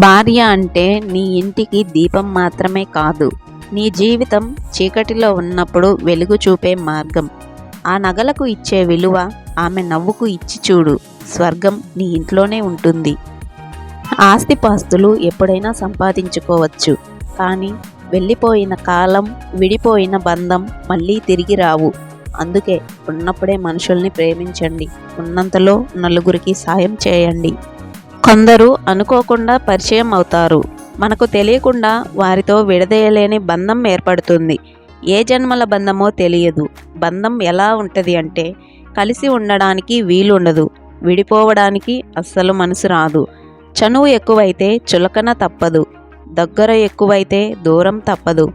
భార్య అంటే నీ ఇంటికి దీపం మాత్రమే కాదు, నీ జీవితం చీకటిలో ఉన్నప్పుడు వెలుగు చూపే మార్గం. ఆ నగలకు ఇచ్చే విలువ ఆమె నవ్వుకు ఇచ్చి చూడు, స్వర్గం నీ ఇంట్లోనే ఉంటుంది. ఆస్తిపాస్తులు ఎప్పుడైనా సంపాదించుకోవచ్చు, కానీ వెళ్ళిపోయిన కాలం, విడిపోయిన బంధం మళ్ళీ తిరిగి రావు. అందుకే ఉన్నప్పుడే మనుషుల్ని ప్రేమించండి, ఉన్నంతలో నలుగురికి సాయం చేయండి. కొందరు అనుకోకుండా పరిచయం అవుతారు, మనకు తెలియకుండా వారితో విడదీయలేని బంధం ఏర్పడుతుంది. ఏ జన్మల బంధమో తెలియదు. బంధం ఎలా ఉంటుంది అంటే, కలిసి ఉండడానికి వీలుండదు, విడిపోవడానికి అస్సలు మనసు రాదు. చనువు ఎక్కువైతే చులకన తప్పదు, దగ్గర ఎక్కువైతే దూరం తప్పదు,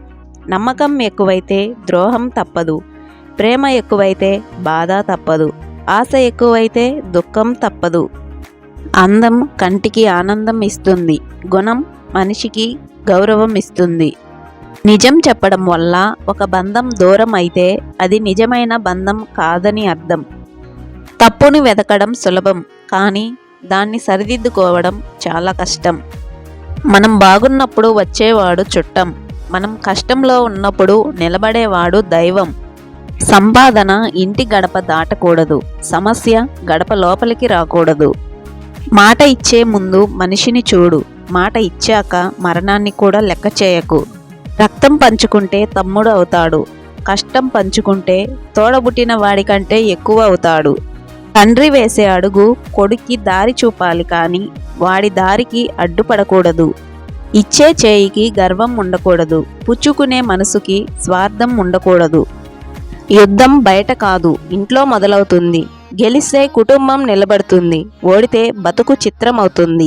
నమ్మకం ఎక్కువైతే ద్రోహం తప్పదు, ప్రేమ ఎక్కువైతే బాధ తప్పదు, ఆశ ఎక్కువైతే దుఃఖం తప్పదు. అందం కంటికి ఆనందం ఇస్తుంది, గుణం మనిషికి గౌరవం ఇస్తుంది. నిజం చెప్పడం వల్ల ఒక బంధం దూరం అయితే అది నిజమైన బంధం కాదని అర్థం. తప్పుని వెతకడం సులభం, కానీ దాన్ని సరిదిద్దుకోవడం చాలా కష్టం. మనం బాగున్నప్పుడు వచ్చేవాడు చుట్టం, మనం కష్టంలో ఉన్నప్పుడు నిలబడేవాడు దైవం. సంపాదన ఇంటి గడప దాటకూడదు, సమస్య గడప లోపలికి రాకూడదు. మాట ఇచ్చే ముందు మనిషిని చూడు, మాట ఇచ్చాక మరణాన్ని కూడా లెక్క చేయకు. రక్తం పంచుకుంటే తమ్ముడు అవుతాడు, కష్టం పంచుకుంటే తోడబుట్టిన వాడికంటే ఎక్కువ అవుతాడు. తండ్రి వేసే అడుగు కొడుక్కి దారి చూపాలి, కానీ వాడి దారికి అడ్డుపడకూడదు. ఇచ్చే చేయికి గర్వం ఉండకూడదు, పుచ్చుకునే మనసుకి స్వార్థం ఉండకూడదు. యుద్ధం బయట కాదు, ఇంట్లో మొదలవుతుంది. గెలిస్తే కుటుంబం నిలబడుతుంది, ఓడితే బతుకు చిత్రమవుతుంది.